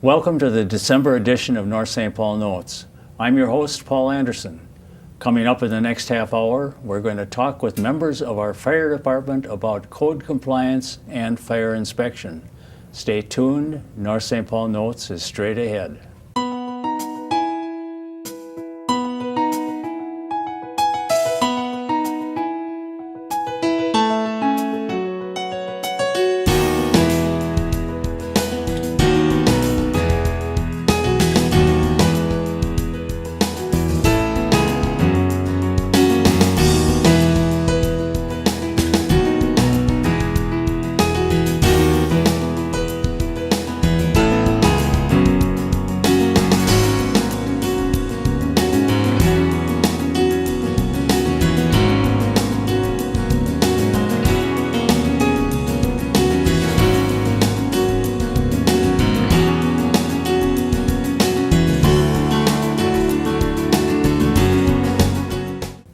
Welcome to the December edition of North St. Paul Notes. I'm your host, Paul Anderson. Coming up in the next half hour, we're going to talk with members of our fire department about code compliance and fire inspection. Stay tuned. North St. Paul Notes is straight ahead.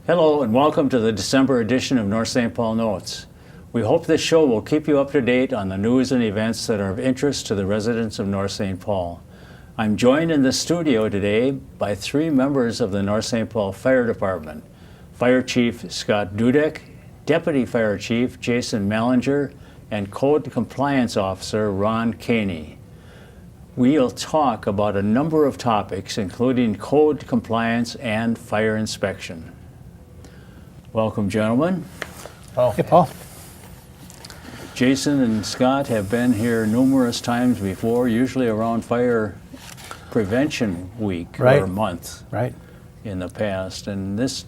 Hello and welcome to the December edition of North St. Paul Notes. We hope this show will keep you up to date on the news and events that are of interest to the residents of North St. Paul. I'm joined in the studio today by three members of the North St. Paul Fire Department: Fire Chief Scott Dudek, Deputy Fire Chief Jason Mallinger, and Code Compliance Officer Ron Caney. We'll talk about a number of topics, including code compliance and fire inspection. Welcome, gentlemen. Oh. Hey, Paul. Jason and Scott have been here numerous times before, usually around Fire Prevention Week or month in the past. And this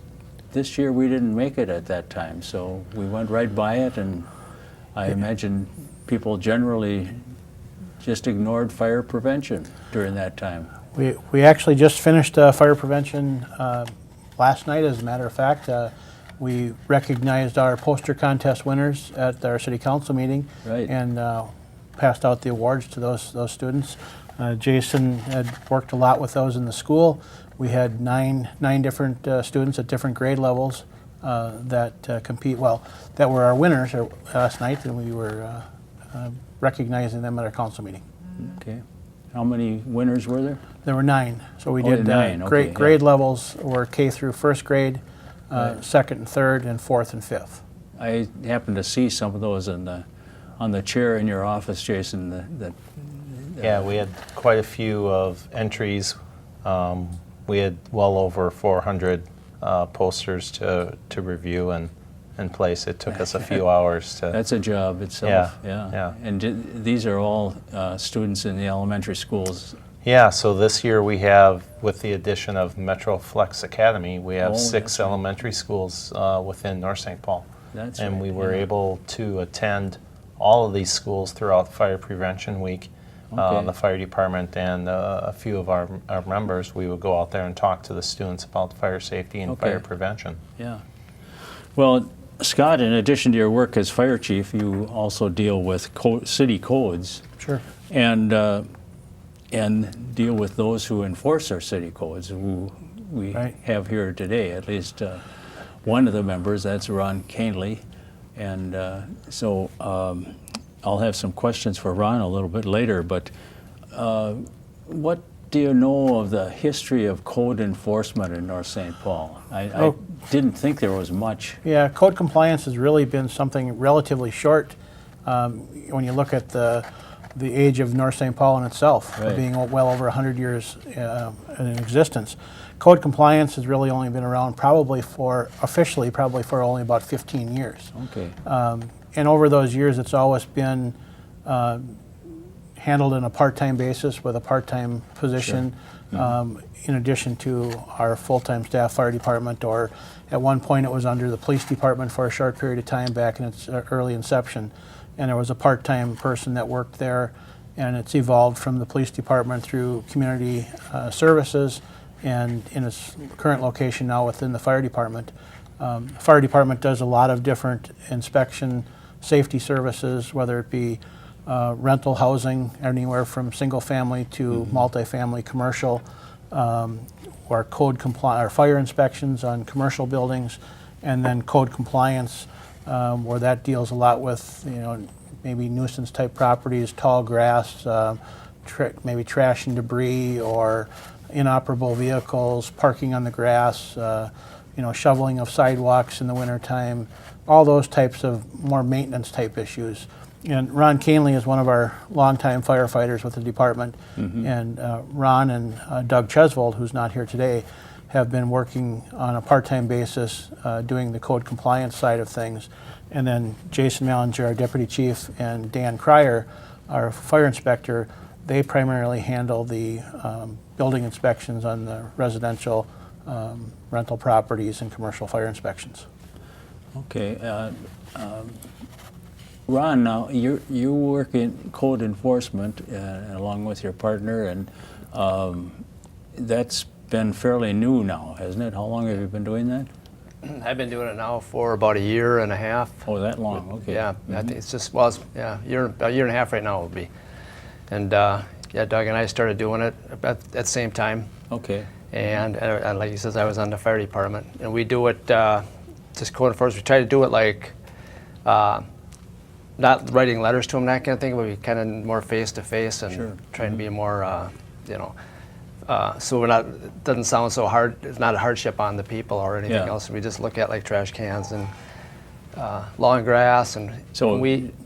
year we didn't make it at that time, so we went right by it, and I imagine people generally just ignored fire prevention during that time. We actually just finished fire prevention last night, as a matter of fact. We recognized our poster contest winners at our city council meeting and passed out the awards to those students. Jason had worked a lot with those in the school. We had nine different students at different grade levels that that were our winners last night, and we were recognizing them at our council meeting. Okay. How many winners were there? There were 9. So we did nine. Grade levels were K through first grade, second and third, and fourth and fifth. I happened to see some of those on the chair in your office, Jason. Yeah, we had quite a few of entries. We had well over 400 posters to review and place. It took us a few hours to... That's a job itself. Yeah. And these are all students in the elementary schools. Yeah, so this year we have, with the addition of Metro Flex Academy, we have 6 elementary schools within North St. Paul. And we were able to attend all of these schools throughout Fire Prevention Week. The fire department and a few of our members, we would go out there and talk to the students about fire safety and fire prevention. Yeah. Well, Scott, in addition to your work as fire chief, you also deal with city codes. Sure. And deal with those who enforce our city codes, who we have here today, at least one of the members, that's Ron Caney. And so I'll have some questions for Ron a little bit later, but what do you know of the history of code enforcement in North St. Paul? I didn't think there was much. Yeah, code compliance has really been something relatively short when you look at the age of North St. Paul in itself, being well over 100 years in existence. Code compliance has really only been around officially for only about 15 years. Okay. And over those years, it's always been handled on a part-time basis with a part-time position, in addition to our full-time staff fire department, or at one point it was under the police department for a short period of time back in its early inception. And there was a part-time person that worked there, and it's evolved from the police department through community services, and in its current location now within the fire department. Fire department does a lot of different inspection safety services, whether it be rental housing, anywhere from single family to multifamily commercial, or fire inspections on commercial buildings, and then code compliance, where that deals a lot with, maybe nuisance type properties, tall grass, maybe trash and debris or inoperable vehicles, parking on the grass, shoveling of sidewalks in the wintertime, all those types of more maintenance type issues. And Ron Canley is one of our longtime firefighters with the department, and Ron and Doug Chesvold, who's not here today, have been working on a part-time basis doing the code compliance side of things. And then Jason Mallinger, our deputy chief, and Dan Cryer, our fire inspector, they primarily handle the building inspections on the residential rental properties and commercial fire inspections. Okay. Ron, now you work in code enforcement along with your partner, and that's been fairly new now, hasn't it? How long have you been doing that? I've been doing it now for about a year and a half. Oh, that long? Okay. Yeah, I think it's just about a year and a half right now it will be. And Doug and I started doing it at the same time. Okay. And like he says, I was on the fire department, and we do it just code enforcement. We try to do it like not writing letters to them, that kind of thing, but we kind of more face to face and trying to be more, so we're not. It doesn't sound so hard. It's not a hardship on the people or anything else. We just look at like trash cans and lawn grass, and so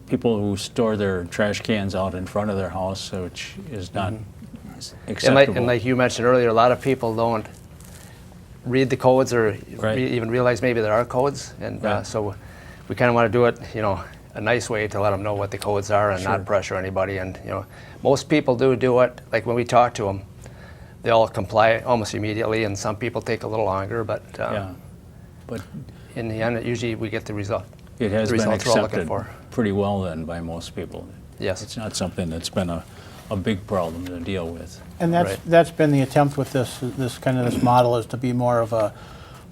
people who store their trash cans out in front of their house, which is not acceptable. And like you mentioned earlier, a lot of people don't read the codes or even realize maybe there are codes, and so we kind of want to do it, a nice way to let them know what the codes are and not pressure anybody. And most people do it. Like when we talk to them, they all comply almost immediately, and some people take a little longer. But but in the end, usually we get the result. It has been accepted for. pretty well then by most people. Yes, it's not something that's been a big problem to deal with. And that's been the attempt with this model, is to be more of a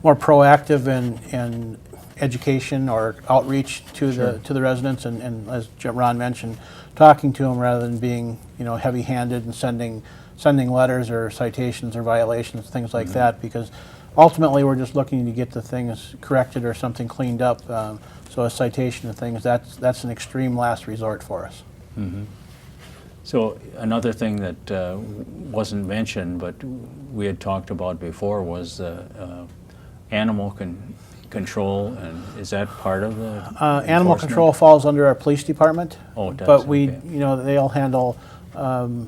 more proactive in education or outreach to the residents, and as Ron mentioned, talking to them rather than being heavy-handed and sending letters or citations or violations, things like that, because ultimately we're just looking to get the things corrected or something cleaned up. So a citation of things, that's an extreme last resort for us. So another thing that wasn't mentioned, but we had talked about before, was animal control, and is that part of the animal control falls under our police department. Oh, it does. But they'll handle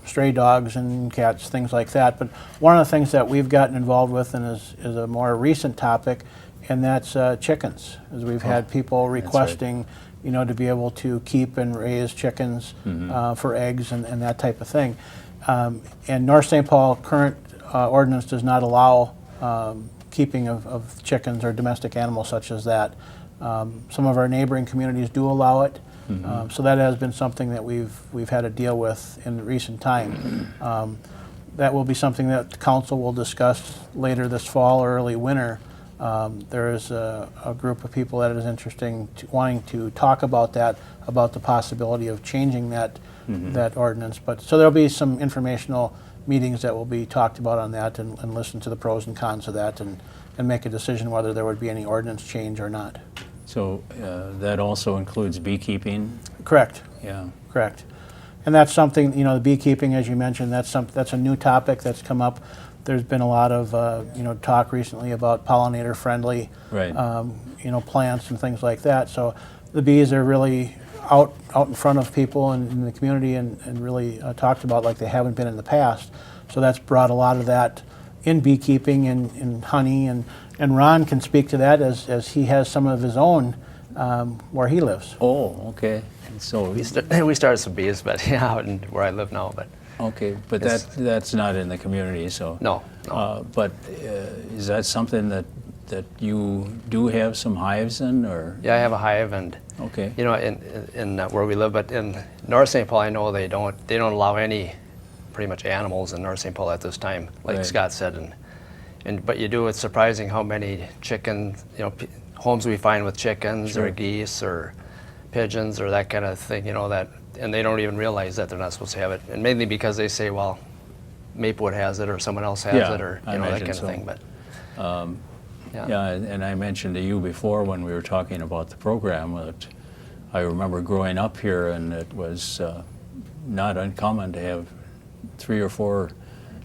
stray dogs and cats, things like that. But one of the things that we've gotten involved with, and is a more recent topic, and that's chickens, as we've had people requesting to be able to keep and raise chickens for eggs and that type of thing. And North St. Paul current ordinance does not allow keeping of chickens or domestic animals such as that. Some of our neighboring communities do allow it, so that has been something that we've had to deal with in recent time. That will be something that the council will discuss later this fall or early winter. There is a group of people that is wanting to talk about that, about the possibility of changing that ordinance. But so there'll be some informational meetings that will be talked about on that, and listen to the pros and cons of that, and make a decision whether there would be any ordinance change or not. So that also includes beekeeping? Correct. Yeah. Correct. And that's something, the beekeeping, as you mentioned, that's a new topic that's come up. There's been a lot of talk recently about pollinator-friendly plants and things like that. So the bees are really out in front of people and in the community, and really talked about like they haven't been in the past. So that's brought a lot of that in beekeeping and in honey, and Ron can speak to that as he has some of his own where he lives. Oh, okay. And so we started some bees, but out in where I live now, but. Okay, but that's not in the community, so. No. But is that something that you do have some hives in, or? Yeah, I have a hive, and in where we live, but in North St. Paul, I know they don't allow any pretty much animals in North St. Paul at this time, like Scott said, but you do. It's surprising how many chickens, homes we find with chickens or geese or pigeons or that kind of thing, that. And they don't even realize that they're not supposed to have it, and mainly because they say, well, Maplewood has it or someone else has it, or that kind of thing. But and I mentioned to you before when we were talking about the program that I remember growing up here, and it was not uncommon to have 3 or 4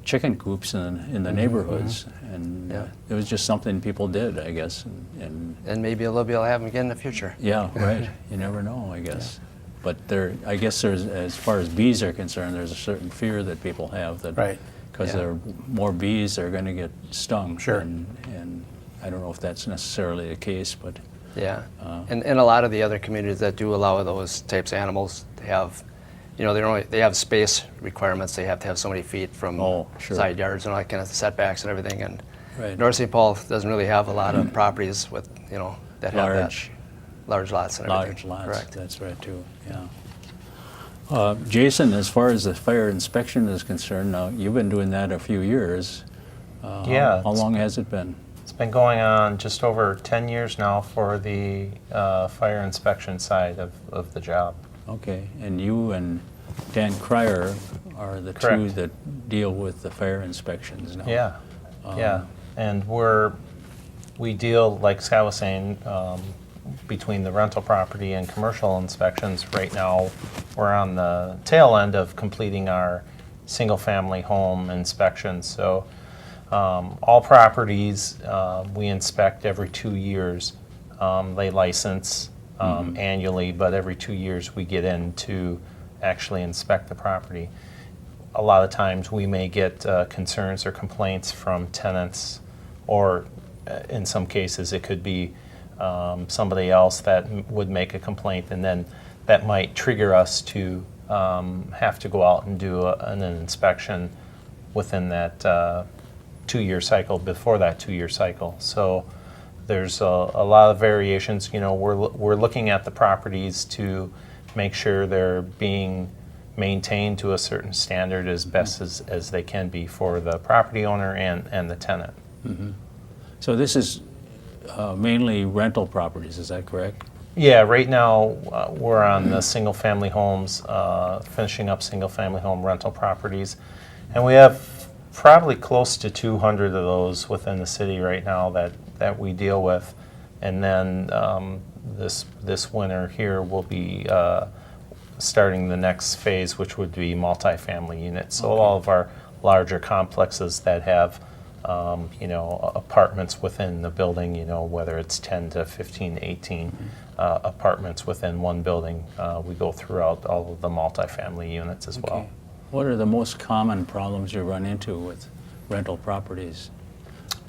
chicken coops in the neighborhoods, and it was just something people did, I guess. And maybe they'll be able to have them again in the future. Yeah, right. You never know, I guess. But I guess there's, as far as bees are concerned, there's a certain fear that people have that because there are more bees, they're going to get stung. Sure. And I don't know if that's necessarily the case, but yeah. And a lot of the other communities that do allow those types of animals, they have, you know, they have space requirements. They have to have so many feet from side yards and all that kind of setbacks and everything. And North St. Paul doesn't really have a lot of properties with, you know, that have that. Large lots and everything. Large lots, correct. That's right too, yeah. Jason, as far as the fire inspection is concerned, now you've been doing that a few years. Yeah. How long has it been? It's been going on just over 10 years now for the fire inspection side of the job. Okay, and you and Dan Cryer are the two that deal with the fire inspections now. Yeah, yeah, and we deal, like Scott was saying, between the rental property and commercial inspections. Right now, we're on the tail end of completing our single-family home inspections. So all properties we inspect every 2 years. They license annually, but every 2 years we get in to actually inspect the property. A lot of times we may get concerns or complaints from tenants, or in some cases it could be somebody else that would make a complaint, and then that might trigger us to have to go out and do an inspection within that 2-year cycle, before that 2-year cycle. So there's a lot of variations. You know, we're looking at the properties to make sure they're being maintained to a certain standard as best as they can be for the property owner and the tenant. Mm-hmm. So this is mainly rental properties, is that correct? Yeah, right now we're on the single-family homes, finishing up single-family home rental properties, and we have probably close to 200 of those within the city right now that we deal with. And then this winter here we'll be starting the next phase, which would be multifamily units. So all of our larger complexes that have you know, apartments within the building, you know, whether it's 10 to 15, 18 apartments within one building, we go throughout all of the multifamily units as well. What are the most common problems you run into with rental properties?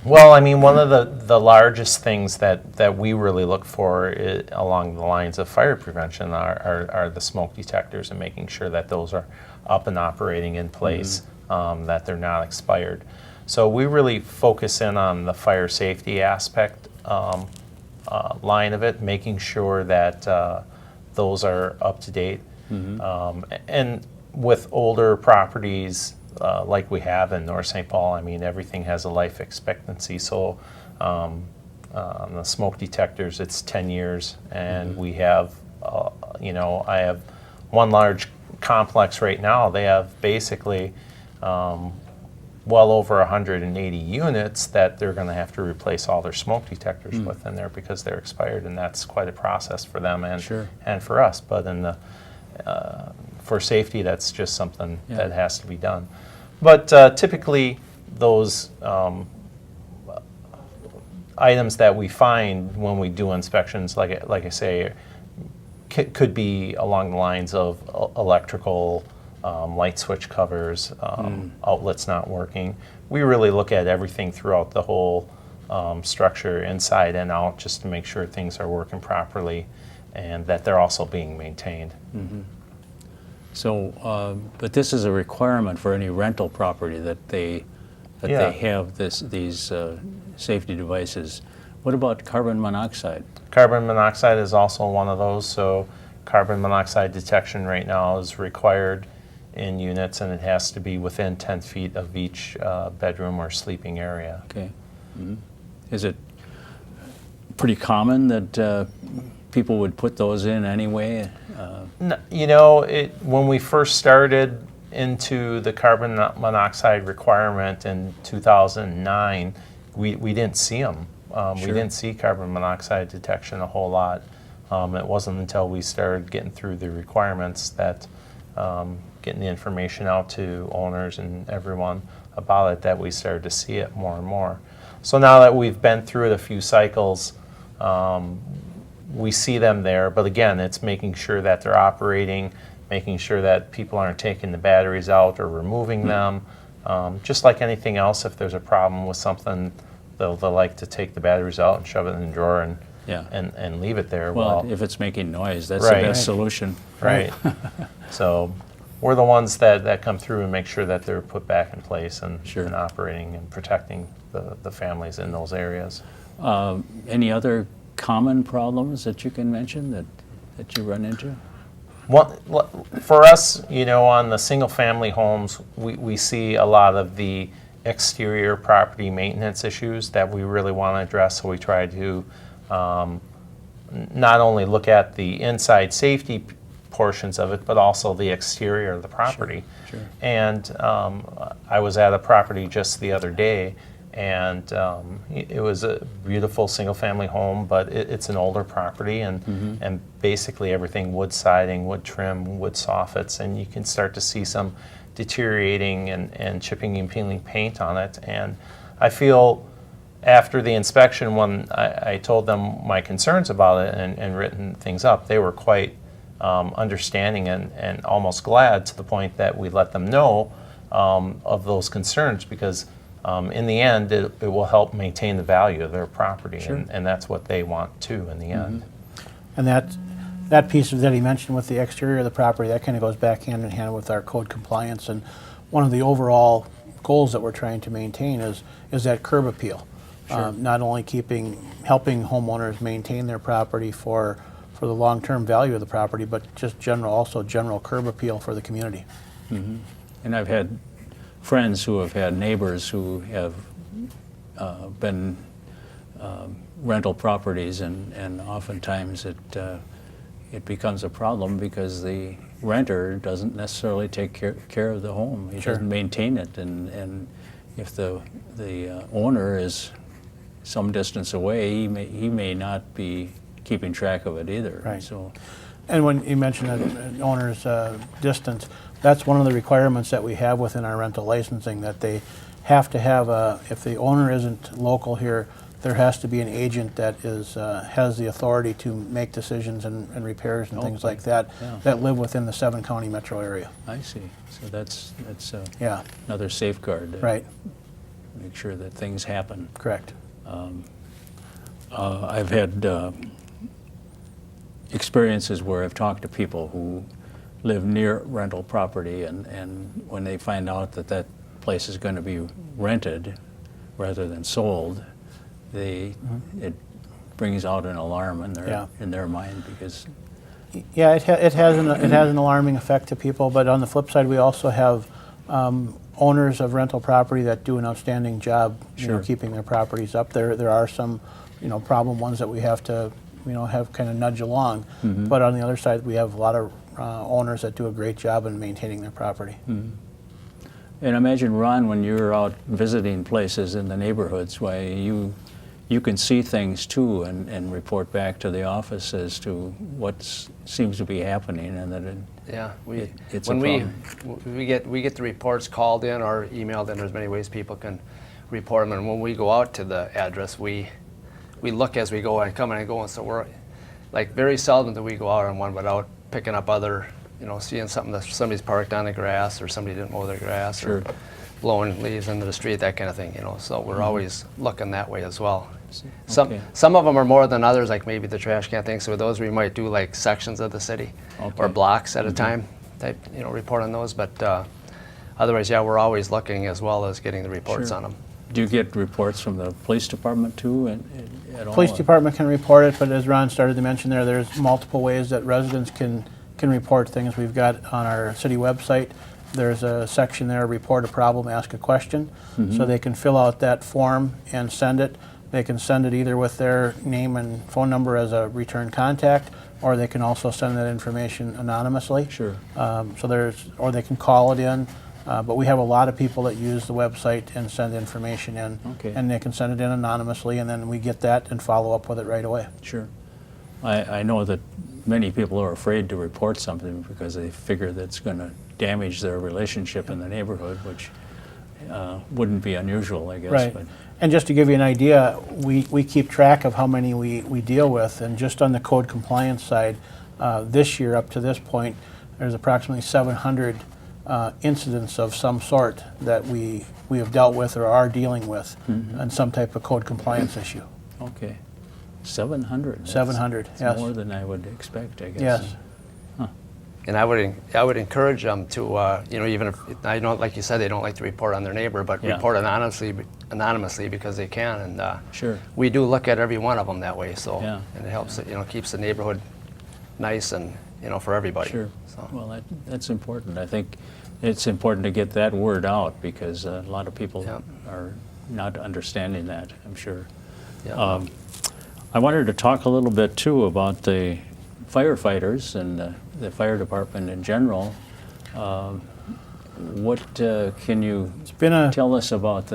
Well, I mean, one of the largest things that we really look for along the lines of fire prevention are the smoke detectors, and making sure that those are up and operating in place, that they're not expired. So we really focus in on the fire safety aspect line of it, making sure that those are up to date. And with older properties like we have in North St. Paul, I mean, everything has a life expectancy. So on the smoke detectors, it's 10 years, and we have, you know, I have one large complex right now. They have basically well over 180 units that they're going to have to replace all their smoke detectors with in there because they're expired, and that's quite a process for them and for us. But in the for safety, that's just something that has to be done. But typically, those items that we find when we do inspections, like I say, could be along the lines of electrical, light switch covers, outlets not working. We really look at everything throughout the whole structure, inside and out, just to make sure things are working properly and that they're also being maintained. So, but this is a requirement for any rental property that they have these safety devices. What about carbon monoxide? Carbon monoxide is also one of those. So carbon monoxide detection right now is required in units, and it has to be within 10 feet of each bedroom or sleeping area. Okay. Is it pretty common that people would put those in anyway? No, you know, when we first started into the carbon monoxide requirement in 2009, we didn't see them. We didn't see carbon monoxide detection a whole lot. It wasn't until we started getting through the requirements that getting the information out to owners and everyone about it, that we started to see it more and more. So now that we've been through it a few cycles, we see them there, but again, it's making sure that they're operating, making sure that people aren't taking the batteries out or removing them. Just like anything else, if there's a problem with something, they'll like to take the batteries out and shove it in the drawer and leave it there. Well, if it's making noise, that's Right. the best solution. Right. So we're the ones that come through and make sure that they're put back in place and, Sure. and operating and protecting the families in those areas. Any other common problems that you can mention that you run into? For us, on the single-family homes, we see a lot of the exterior property maintenance issues that we really want to address. So we try to not only look at the inside safety portions of it, but also the exterior of the property. Sure. And I was at a property just the other day, and it was a beautiful single-family home, but it's an older property, and basically everything wood siding, wood trim, wood soffits, and you can start to see some deteriorating and chipping and peeling paint on it. And I feel after the inspection, when I told them my concerns about it and written things up, they were quite understanding and almost glad, to the point that we let them know of those concerns, because in the end, it will help maintain the value of their property, Sure. and that's what they want too in the end. And that piece that he mentioned with the exterior of the property, that kind of goes back hand in hand with our code compliance. And one of the overall goals that we're trying to maintain is that curb appeal. Sure. Not only helping homeowners maintain their property for the long-term value of the property, but just also general curb appeal for the community. And I've had friends who have had neighbors who have been rental properties, and oftentimes it becomes a problem because the renter doesn't necessarily take care of the home. He Sure. doesn't maintain it, and if the owner is some distance away, he may not be keeping track of it either. Right. So, And when you mentioned an owner's distance, that's one of the requirements that we have within our rental licensing, that they have to have if the owner isn't local here, there has to be an agent that has the authority to make decisions and repairs and things Okay. like that, Yeah. that live within the 7-county metro area. I see. So that's Yeah, another safeguard to right, make sure that things happen. correct. I've had experiences where I've talked to people who live near rental property, and when they find out that place is going to be rented rather than sold, it brings out an alarm in their mind, because Yeah, it has an alarming effect to people, but on the flip side, we also have owners of rental property that do an outstanding job, Sure. keeping their properties up. There are some, problem ones that we have to, have kind of nudge along. But on the other side, we have a lot of owners that do a great job in maintaining their property. And imagine, Ron, when you're out visiting places in the neighborhoods, why you can see things too, and report back to the office as to what seems to be happening, and that it's when a problem. we get the reports called in or emailed in. There's many ways people can report them, and when we go out to the address, we look as we go and come in and go, and so we're like, very seldom do we go out on one without picking up other, seeing something that somebody's parked on the grass, or somebody didn't mow their grass, Sure. or blowing leaves into the street, that kind of thing. So we're always looking that way as well. Okay. Some of them are more than others, like maybe the trash can thing. So with those, we might do like sections of the city or Okay. blocks at a time type, report on those. But otherwise, yeah, we're always looking as well as getting the reports Sure. on them. Do you get reports from the police department too, at all? Police department can report it, but as Ron started to mention there's multiple ways that residents can report things. We've got on our city website, there's a section there, report a problem, ask a question. So they can fill out that form and send it. They can send it either with their name and phone number as a return contact, or they can also send that information anonymously. Sure. Or they can call it in. But we have a lot of people that use the website and send information in. Okay. And they can send it in anonymously, and then we get that and follow up with it right away. Sure. I know that many people are afraid to report something because they figure that it's going to damage their relationship in the neighborhood, which wouldn't be unusual, I guess. Right. But And just to give you an idea, we keep track of how many we deal with, and just on the code compliance side, this year up to this point, there's approximately 700 incidents of some sort that we have dealt with or are dealing with on some type of code compliance issue. okay, 700. 700, That's yes. more than I would expect, I guess. Yes. And I would encourage them to, you know, even if, I know, like you said, they don't like to report on their neighbor, but Yeah. report anonymously because they can. And Sure. we do look at every one of them that way. So, Yeah. and it helps, you know, keeps the neighborhood nice and, you know, for everybody. Sure. So. Well, that's important. I think it's important to get that word out because a lot of people Yeah. are not understanding that, I'm sure. Yeah. I wanted to talk a little bit too about the firefighters and the fire department in general. What can you tell us about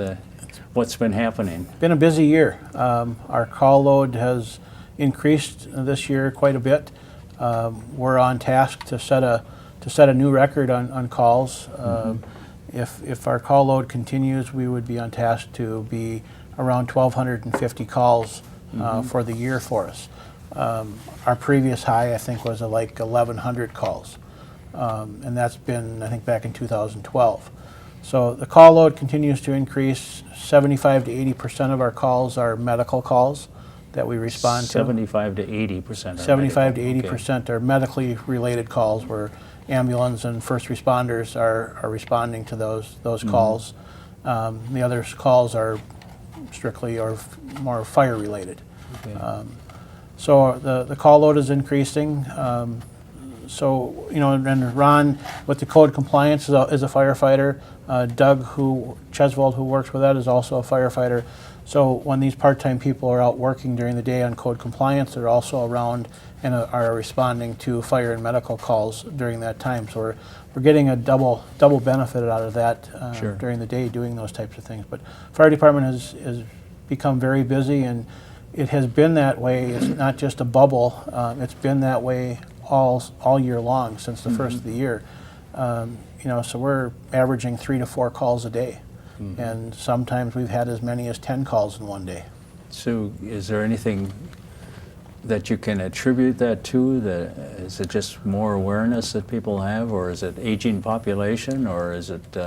what's been happening? Been a busy year. Our call load has increased this year quite a bit. We're on task to set a new record on calls. If our call load continues, we would be on task to be around 1,250 calls for the year for us. Our previous high, I think, was like 1,100 calls, and that's been, I think, back in 2012. So the call load continues to increase. 75 to 80% of our calls are medical calls that we respond to. 75 to 80%. 75 to 80% are medically related calls where ambulance and first responders are responding to those calls. The other calls are strictly or more fire related. Okay. So the call load is increasing. So, you know, and Ron with the code compliance is a firefighter. Doug Chesvold, who works with that, is also a firefighter. So when these part-time people are out working during the day on code compliance, they're also around and are responding to fire and medical calls during that time. So we're getting a double benefit out of that Sure. during the day doing those types of things. But fire department has become very busy, and it has been that way. It's not just a bubble. It's been that way all year long since the first of the year. You know, so we're averaging 3 to 4 calls a day, and sometimes we've had as many as 10 calls in one day. So is there anything that you can attribute that to? Is it just more awareness that people have, or is it aging population, or is it...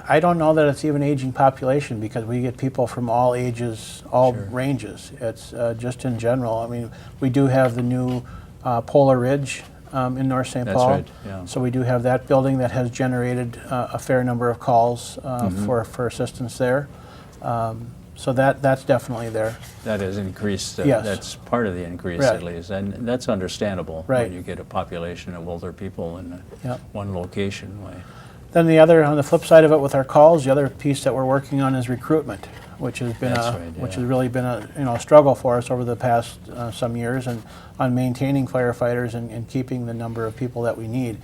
I don't know that it's even aging population because we get people from all ages, all Sure. ranges. It's just in general. I mean, we do have the new Polar Ridge in North St. That's Paul. right, yeah. So we do have that building that has generated a fair number of calls for assistance there. So that's definitely there. That has increased. Yes. That's part of the increase, Right. at least, and that's understandable Right. when you get a population of older people in Yep. one location. Why? Then on the flip side of it with our calls, the other piece that we're working on is recruitment, which has been That's right, which yeah. has really been a struggle for us over the past some years, and on maintaining firefighters and keeping the number of people that we need.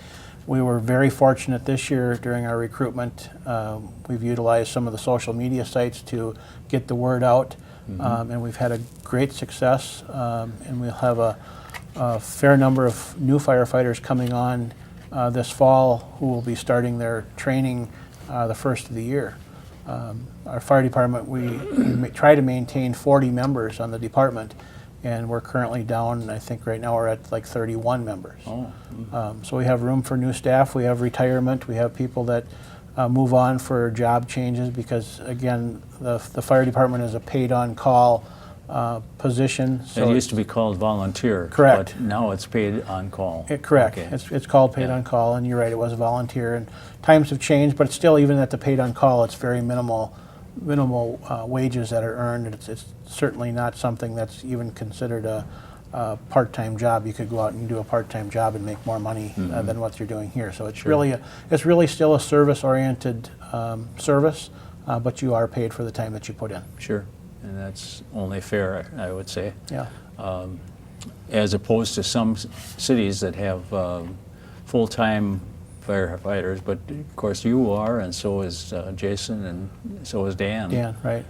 We were very fortunate this year during our recruitment. We've utilized some of the social media sites to get the word out, and we've had a great success. And we'll have a fair number of new firefighters coming on this fall who will be starting their training the first of the year. Our fire department, we try to maintain 40 members on the department, and we're currently down, I think right now we're at like 31 members. Oh. So we have room for new staff, we have retirement, we have people that move on for job changes because, again, the fire department is a paid-on-call position. It used to be called volunteer. Correct. But now it's paid on call. Correct. Okay. It's called paid Yeah. on call, and you're right, it was a volunteer. And times have changed, but it's still, even at the paid on call, it's very minimal wages that are earned. It's certainly not something that's even considered a part-time job. You could go out and do a part-time job and make more money than what you're doing here. So it's really still a service-oriented service, but you are paid for the time that you put in. Sure. And that's only fair, I would say. Yeah. As opposed to some cities that have full-time firefighters, but of course you are, and so is Jason, and so is Dan. Dan, right.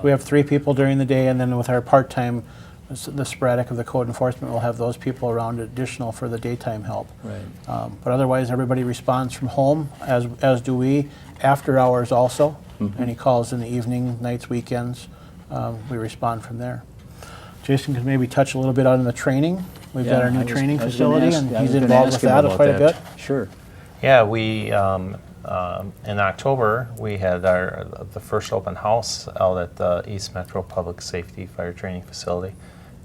We have 3 people during the day, and then with our part-time the sporadic of the code enforcement, we'll have those people around additional for the daytime help. Right. But otherwise, everybody responds from home, as do we, after hours also. Any calls in the evening, nights, weekends, we respond from there. Jason could maybe touch a little bit on the training. We've got our new training facility, and he's involved with that quite a bit. Sure. Yeah, we in October we had the first open house out at the East Metro Public Safety Fire Training Facility.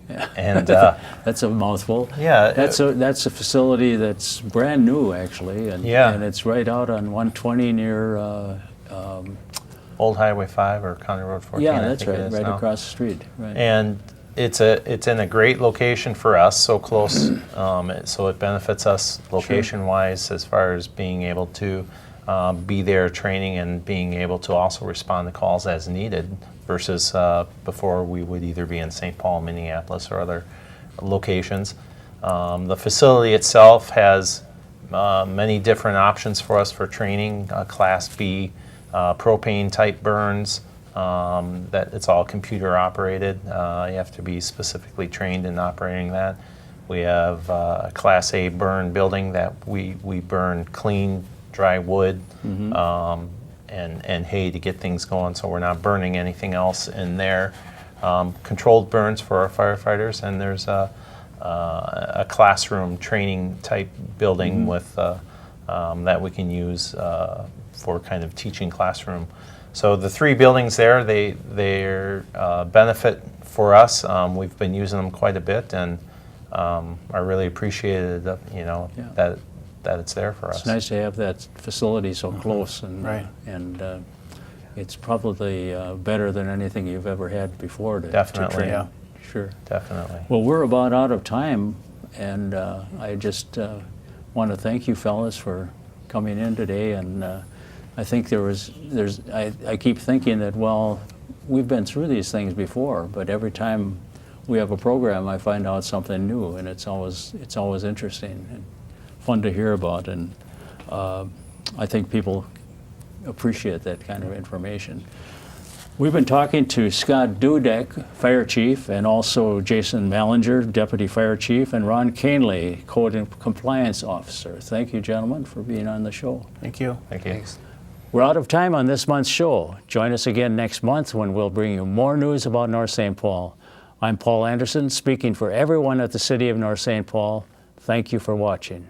Yeah. And that's a mouthful. Yeah, that's a facility that's brand new actually, and it's right out on 120 near Old Highway 5 or County Road 14. Yeah, that's right, right across the street. Right. And it's in a great location for us, so close, so it benefits us location-wise as far as being able to be there training and being able to also respond to calls as needed versus before we would either be in St. Paul, Minneapolis, or other locations. The facility itself has many different options for us for training, Class B, propane type burns, that it's all computer operated. You have to be specifically trained in operating that. We have a Class A burn building that we burn clean, dry wood and hay to get things going, so we're not burning anything else in there. Controlled burns for our firefighters, and there's a classroom training type building with that we can use for kind of teaching classroom. So the three buildings there, they're benefit for us. We've been using them quite a bit, and I really appreciated that it's there for us. It's nice to have that facility so close, and and it's probably better than anything you've ever had before to train. Yeah. Sure. Definitely. Well, we're about out of time, and I just want to thank you fellas for coming in today, and I think I keep thinking that, well, we've been through these things before, but every time we have a program, I find out something new, and it's always interesting and fun to hear about, and I think people appreciate that kind of information. We've been talking to Scott Dudek, Fire Chief, and also Jason Mallinger, Deputy Fire Chief, and Ron Canley, Code and Compliance Officer. Thank you, gentlemen, for being on the show. Thank you. Thank you. Thanks. We're out of time on this month's show. Join us again next month when we'll bring you more news about North St. Paul. I'm Paul Anderson, speaking for everyone at the City of North St. Paul. Thank you for watching.